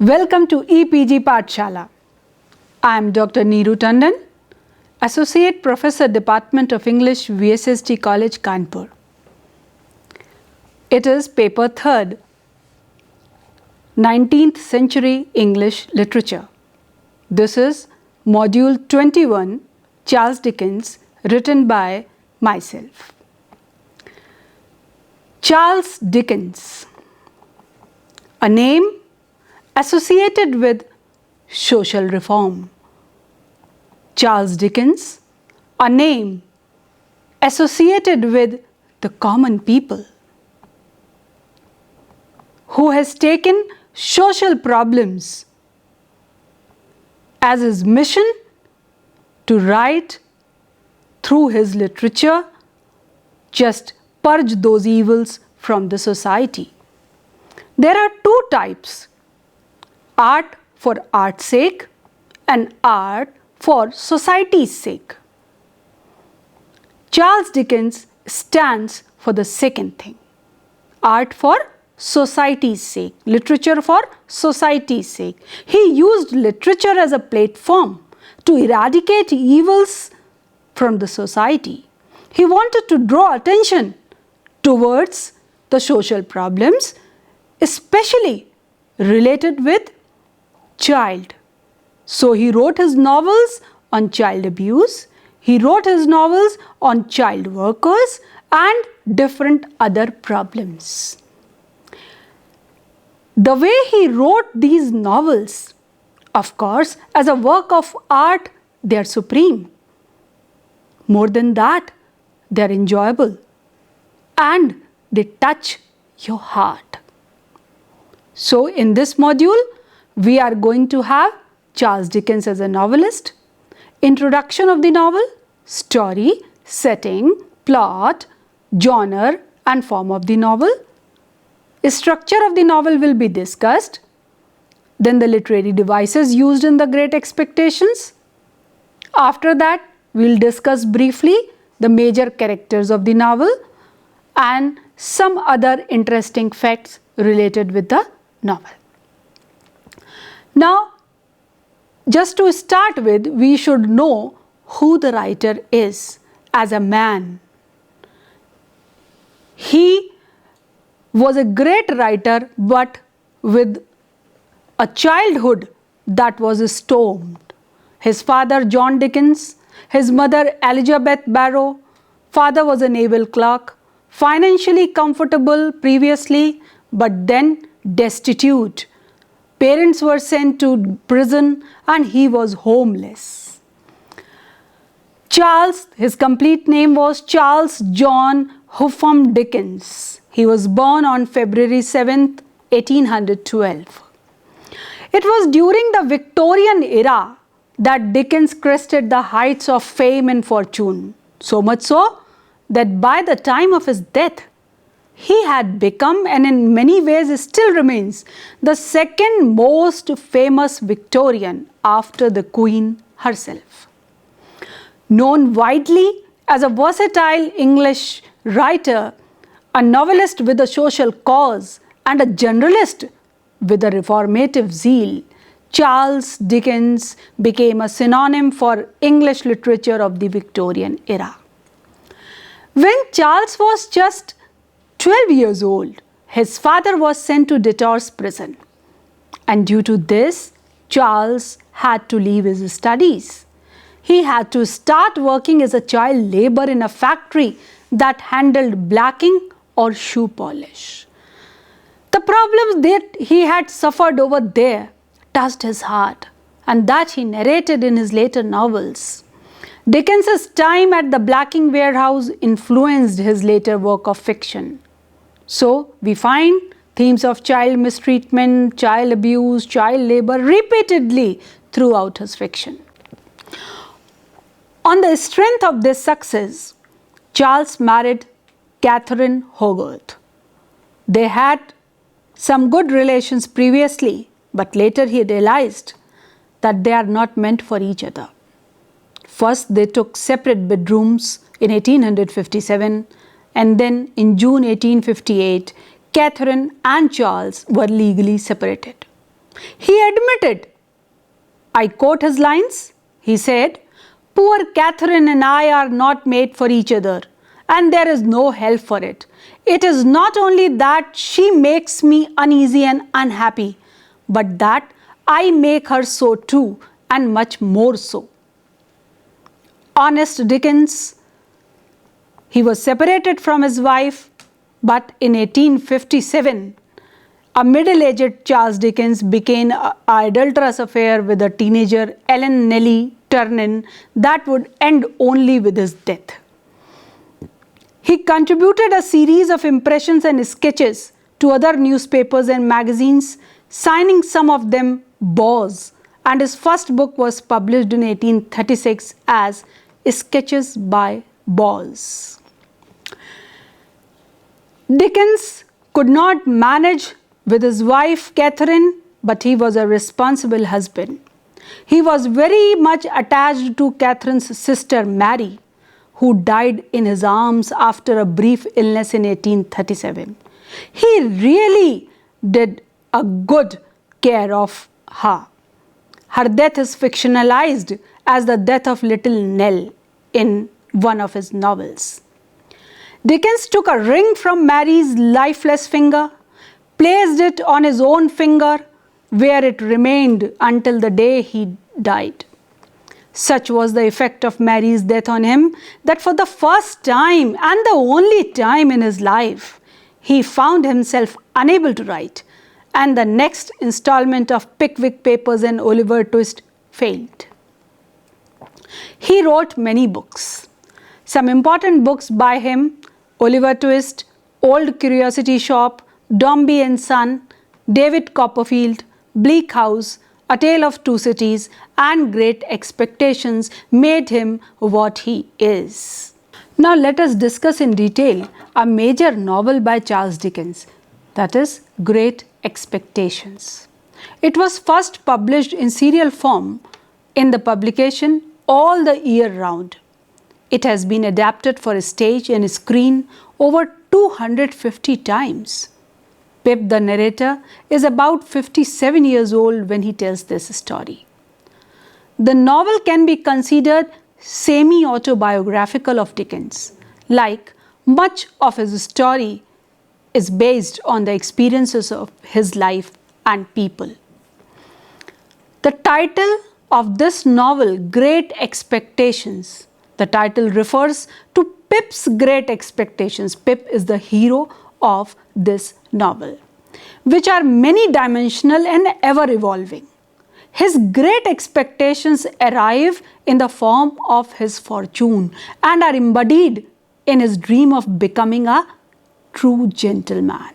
Welcome to EPG Pathshala. I am Dr. Neeru Tandon, Associate Professor, Department of English, VSST College, Kanpur. It is paper 3rd, 19th century English literature. This is module 21, Charles Dickens, written by myself. Charles Dickens, a name associated with social reform. Charles Dickens, a name associated with the common people, who has taken social problems as his mission to write through his literature, just purge those evils from the society. There are two types: art for art's sake and art for society's sake. Charles Dickens stands for the second thing: art for society's sake, literature for society's sake. He used literature as a platform to eradicate evils from the society. He wanted to draw attention towards the social problems, especially related with child. So he wrote his novels on child abuse, he wrote his novels on child workers and different other problems. The way he wrote these novels, of course, as a work of art, they are supreme. More than that, they are enjoyable and they touch your heart. So in this module, we are going to have Charles Dickens as a novelist, introduction of the novel, story, setting, plot, genre and form of the novel. Structure of the novel will be discussed. Then the literary devices used in The Great Expectations. After that, we will discuss briefly the major characters of the novel and some other interesting facts related with the novel. Now, just to start with, we should know who the writer is as a man. He was a great writer, but with a childhood that was stormed. His father, John Dickens, his mother, Elizabeth Barrow, father was a naval clerk, financially comfortable previously, but then destitute. Parents were sent to prison and he was homeless. Charles, his complete name was Charles John Huffam Dickens. He was born on February 7th, 1812. It was during the Victorian era that Dickens crested the heights of fame and fortune, so much so that by the time of his death, he had become, and in many ways still remains, the second most famous Victorian after the Queen herself. Known widely as a versatile English writer, a novelist with a social cause, and a generalist with a reformative zeal, Charles Dickens became a synonym for English literature of the Victorian era. When Charles was just 12 years old, his father was sent to Detours prison, and due to this, Charles had to leave his studies. He had to start working as a child labor in a factory that handled blacking or shoe polish. The problems that he had suffered over there touched his heart, and that he narrated in his later novels. Dickens's time at the blacking warehouse influenced his later work of fiction. So, we find themes of child mistreatment, child abuse, child labor repeatedly throughout his fiction. On the strength of this success, Charles married Catherine Hogarth. They had some good relations previously, but later he realized that they are not meant for each other. First, they took separate bedrooms in 1857, and then in June 1858, Catherine and Charles were legally separated. He admitted, I quote his lines, he said, "Poor Catherine and I are not made for each other, and there is no help for it. It is not only that she makes me uneasy and unhappy, but that I make her so too, and much more so." Honest Dickens, he was separated from his wife, but in 1857, a middle-aged Charles Dickens began an adulterous affair with a teenager, Ellen Nellie Ternan, that would end only with his death. He contributed a series of impressions and sketches to other newspapers and magazines, signing some of them Boz, and his first book was published in 1836 as Sketches by Boz. Dickens could not manage with his wife Catherine, but he was a responsible husband. He was very much attached to Catherine's sister Mary, who died in his arms after a brief illness in 1837. He really did a good care of her. Her death is fictionalized as the death of little Nell in one of his novels. Dickens took a ring from Mary's lifeless finger, placed it on his own finger, where it remained until the day he died. Such was the effect of Mary's death on him that for the first time and the only time in his life, he found himself unable to write, and the next installment of Pickwick Papers and Oliver Twist failed. He wrote many books. Some important books by him: Oliver Twist, Old Curiosity Shop, Dombey and Son, David Copperfield, Bleak House, A Tale of Two Cities, and Great Expectations, made him what he is. Now let us discuss in detail a major novel by Charles Dickens, that is Great Expectations. It was first published in serial form in the publication All the Year Round. It has been adapted for stage and screen over 250 times. Pip, the narrator, is about 57 years old when he tells this story. The novel can be considered semi-autobiographical of Dickens, like much of his story is based on the experiences of his life and people. The title of this novel, Great Expectations, the title refers to Pip's great expectations. Pip is the hero of this novel, which are many-dimensional and ever-evolving. His great expectations arrive in the form of his fortune and are embodied in his dream of becoming a true gentleman.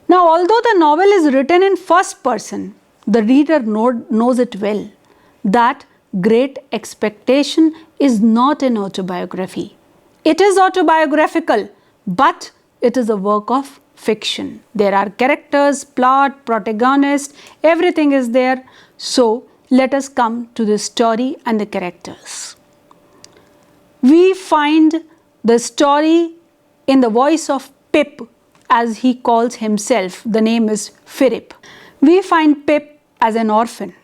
Now, although the novel is written in first person, the reader knows it well that Great Expectation is not an autobiography. It is autobiographical, but it is a work of fiction. There are characters, plot, protagonist, everything is there. So let us come to the story and the characters. We find the story in the voice of Pip, as he calls himself. The name is Philip. We find Pip as an orphan.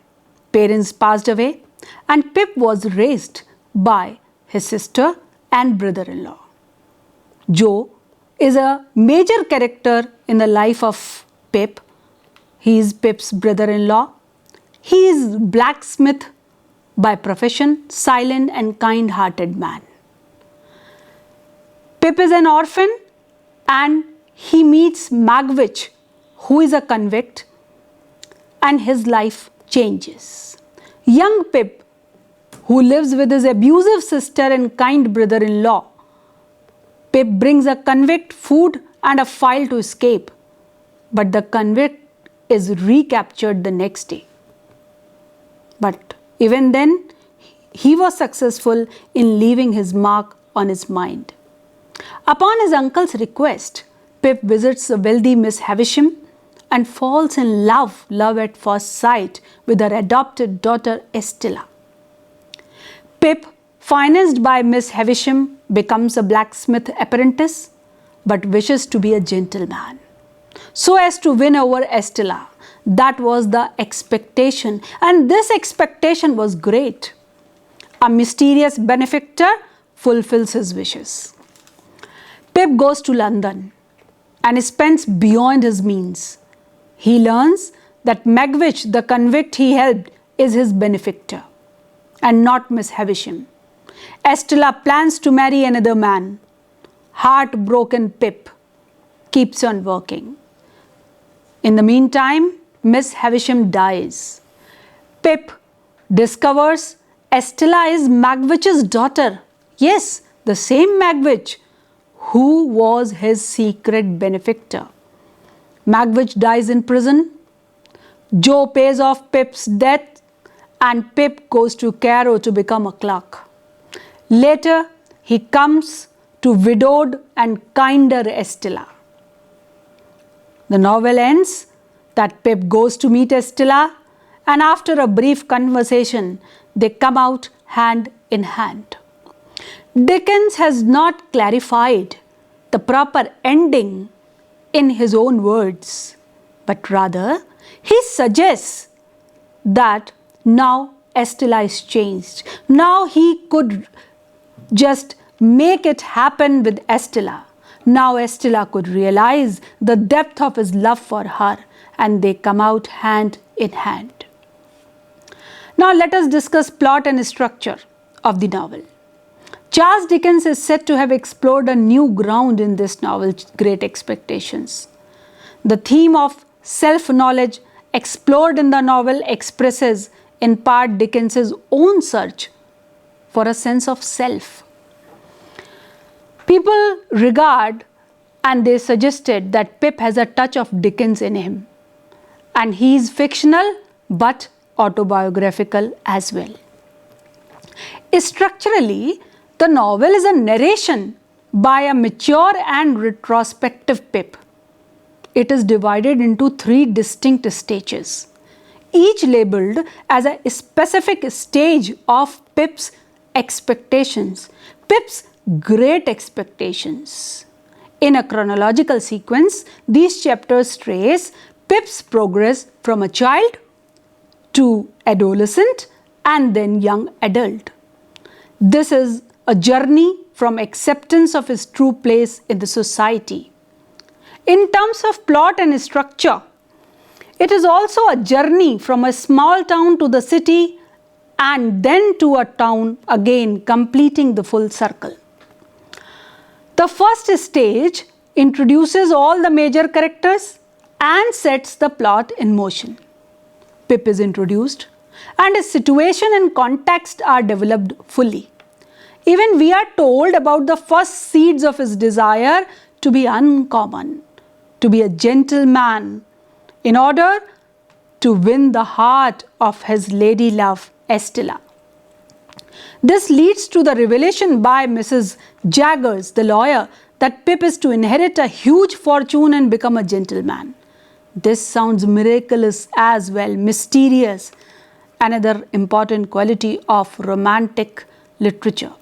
Parents passed away, and Pip was raised by his sister and brother-in-law. Joe is a major character in the life of Pip. He is Pip's brother-in-law. He is blacksmith by profession, silent and kind-hearted man. Pip is an orphan and he meets Magwitch, who is a convict, and his life changes. Young Pip, who lives with his abusive sister and kind brother-in-law, Pip brings a convict food and a file to escape, but the convict is recaptured the next day. But even then, he was successful in leaving his mark on his mind. Upon his uncle's request, Pip visits a wealthy Miss Havisham and falls in love at first sight, with her adopted daughter Estella. Pip, financed by Miss Havisham, becomes a blacksmith apprentice but wishes to be a gentleman. so as to win over Estella. That was the expectation, and this expectation was great. A mysterious benefactor fulfills his wishes. Pip goes to London and spends beyond his means. He learns that Magwitch, the convict he helped, is his benefactor and not Miss Havisham. Estella plans to marry another man. Heartbroken Pip keeps on working. In the meantime, Miss Havisham dies. Pip discovers Estella is Magwitch's daughter. Yes, the same Magwitch who was his secret benefactor. Magwitch dies in prison. Joe pays off Pip's debt and Pip goes to Cairo to become a clerk. Later, he comes to widowed and kinder Estella. The novel ends that Pip goes to meet Estella, and after a brief conversation, they come out hand in hand. Dickens has not clarified the proper ending in his own words, but rather he suggests that now Estella is changed. Now he could just make it happen with Estella. Now Estella could realize the depth of his love for her, and they come out hand in hand. Now let us discuss plot and structure of the novel. Charles Dickens is said to have explored a new ground in this novel, Great Expectations. The theme of self-knowledge explored in the novel expresses in part Dickens's own search for a sense of self. People regard and they suggested that Pip has a touch of Dickens in him, and he is fictional but autobiographical as well. Structurally, the novel is a narration by a mature and retrospective Pip. It is divided into 3 distinct stages, each labeled as a specific stage of Pip's expectations, Pip's great expectations. In a chronological sequence, these chapters trace Pip's progress from a child to adolescent and then young adult. This is a journey from acceptance of his true place in the society. In terms of plot and structure, it is also a journey from a small town to the city and then to a town again, completing the full circle. The first stage introduces all the major characters and sets the plot in motion. Pip is introduced and his situation and context are developed fully. Even we are told about the first seeds of his desire to be uncommon, to be a gentleman, in order to win the heart of his lady love, Estella. This leads to the revelation by Mrs. Jaggers, the lawyer, that Pip is to inherit a huge fortune and become a gentleman. This sounds miraculous as well, mysterious, another important quality of romantic literature.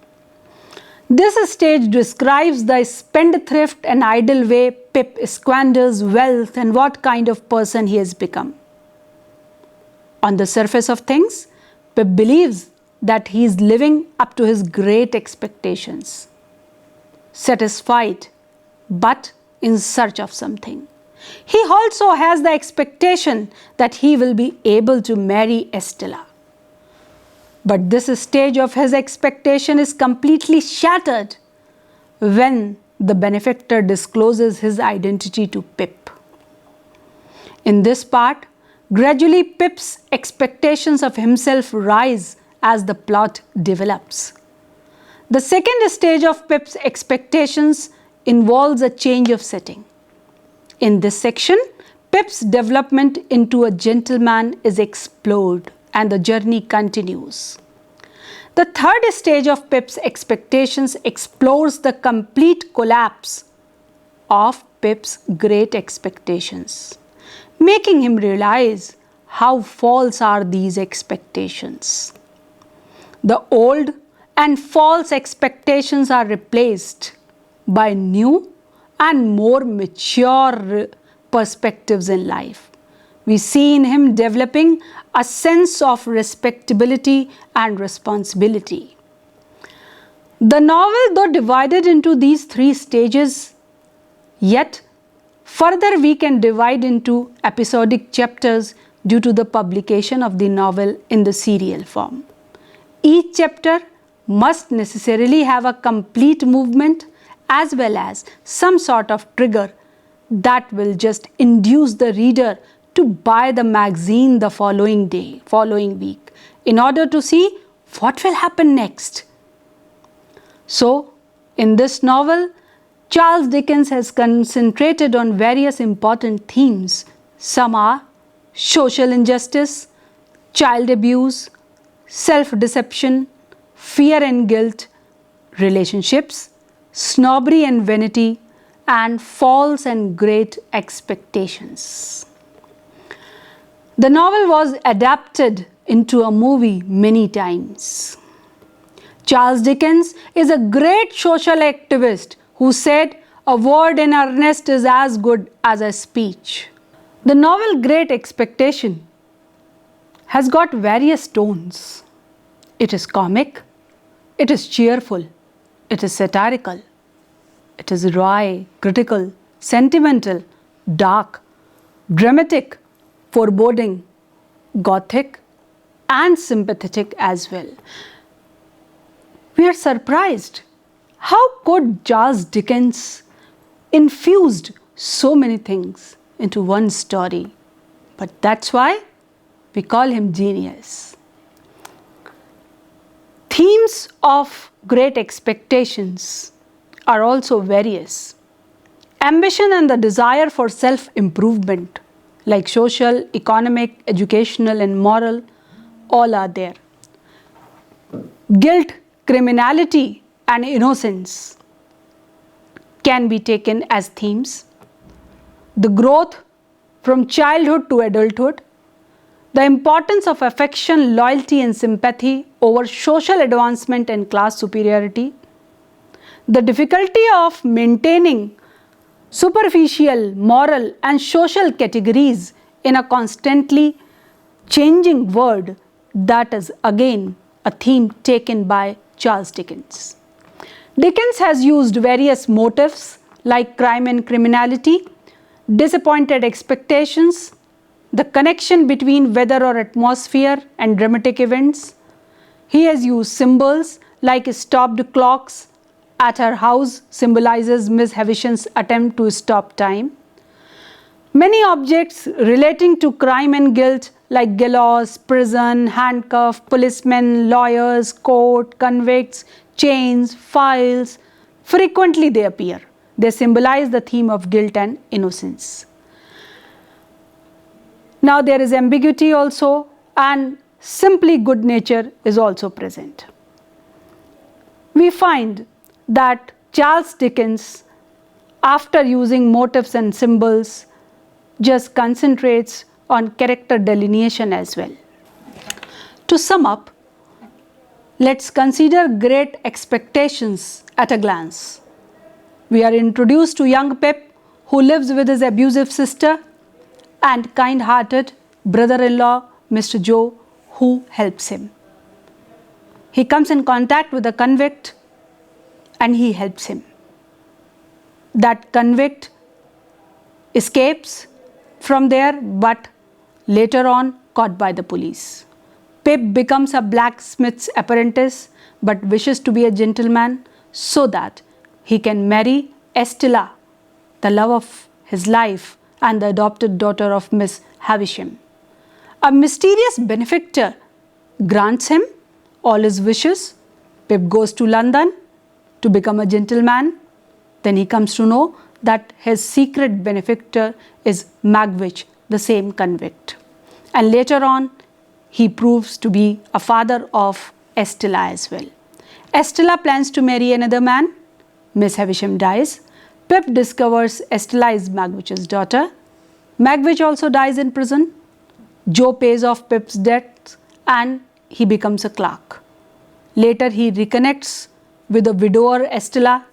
This stage describes the spendthrift and idle way Pip squanders wealth and what kind of person he has become. On the surface of things, Pip believes that he is living up to his great expectations, satisfied but in search of something. He also has the expectation that he will be able to marry Estella. But this stage of his expectation is completely shattered when the benefactor discloses his identity to Pip. In this part, gradually Pip's expectations of himself rise as the plot develops. The second stage of Pip's expectations involves a change of setting. In this section, Pip's development into a gentleman is explored and the journey continues. The third stage of Pip's expectations explores the complete collapse of Pip's great expectations, making him realize how false are these expectations. The old and false expectations are replaced by new and more mature perspectives in life. We see in him developing a sense of respectability and responsibility. The novel, though divided into these three stages, yet further we can divide into episodic chapters due to the publication of the novel in the serial form. Each chapter must necessarily have a complete movement as well as some sort of trigger that will just induce the reader to buy the magazine the following week, in order to see what will happen next. So, in this novel, Charles Dickens has concentrated on various important themes. Some are social injustice, child abuse, self-deception, fear and guilt, relationships, snobbery and vanity, and false and great expectations. The novel was adapted into a movie many times. Charles Dickens is a great social activist who said, "A word in earnest is as good as a speech." The novel Great Expectation has got various tones. It is comic, it is cheerful, it is satirical, it is wry, critical, sentimental, dark, dramatic, foreboding, gothic, and sympathetic as well. We are surprised. How could Charles Dickens infused so many things into one story? But that's why we call him genius. Themes of Great Expectations are also various. Ambition and the desire for self-improvement, like social, economic, educational, and moral, all are there. Guilt, criminality, and innocence can be taken as themes. The growth from childhood to adulthood, the importance of affection, loyalty, and sympathy over social advancement and class superiority, the difficulty of maintaining superficial, moral, and social categories in a constantly changing world. That is again a theme taken by Charles Dickens. Dickens has used various motifs like crime and criminality, disappointed expectations, the connection between weather or atmosphere and dramatic events. He has used symbols like stopped clocks at her house symbolizes Miss Havisham's attempt to stop time. Many objects relating to crime and guilt like gallows, prison, handcuff, policemen, lawyers, court, convicts, chains, files, frequently they appear. They symbolize the theme of guilt and innocence. Now there is ambiguity also, and simply good nature is also present. We find that Charles Dickens, after using motifs and symbols, just concentrates on character delineation as well. To sum up, let's consider Great Expectations at a glance. We are introduced to young Pip, who lives with his abusive sister, and kind-hearted brother-in-law, Mr. Joe, who helps him. He comes in contact with a convict and he helps him. That convict escapes from there, but later on caught by the police. Pip becomes a blacksmith's apprentice but wishes to be a gentleman so that he can marry Estella, the love of his life and the adopted daughter of Miss Havisham. A mysterious benefactor grants him all his wishes. Pip goes to London to become a gentleman. Then he comes to know that his secret benefactor is Magwitch, the same convict. And later on, he proves to be a father of Estella as well. Estella plans to marry another man. Miss Havisham dies. Pip discovers Estella is Magwitch's daughter. Magwitch also dies in prison. Joe pays off Pip's debts and he becomes a clerk. Later he reconnects with the widower Estella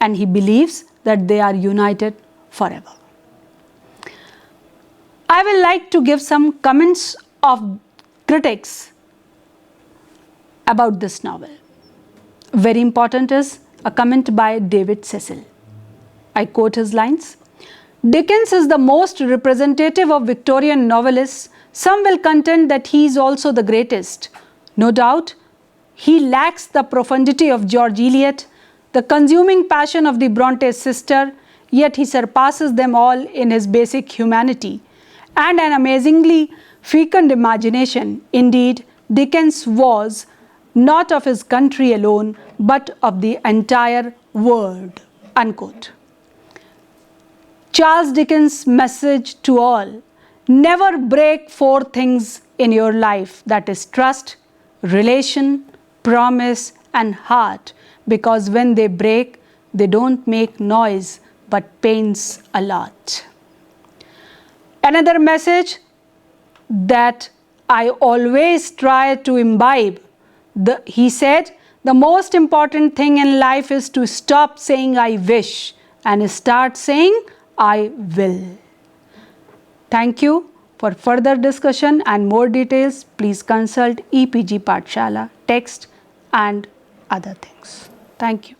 and he believes that they are united forever. I will like to give some comments of critics about this novel. Very important is a comment by David Cecil. I quote his lines. Dickens is the most representative of Victorian novelists. Some will contend that he is also the greatest. No doubt, he lacks the profundity of George Eliot, the consuming passion of the Bronte sister, yet he surpasses them all in his basic humanity and an amazingly fecund imagination. Indeed, Dickens was not of his country alone, but of the entire world. Unquote. Charles Dickens' message to all: never break four things in your life, that is trust, relation, promise and heart, because when they break, they don't make noise but pains a lot. Another message that I always try to imbibe, he said, the most important thing in life is to stop saying I wish and start saying I will. Thank you. For further discussion and more details, please consult EPG Pathshala text and other things. Thank you.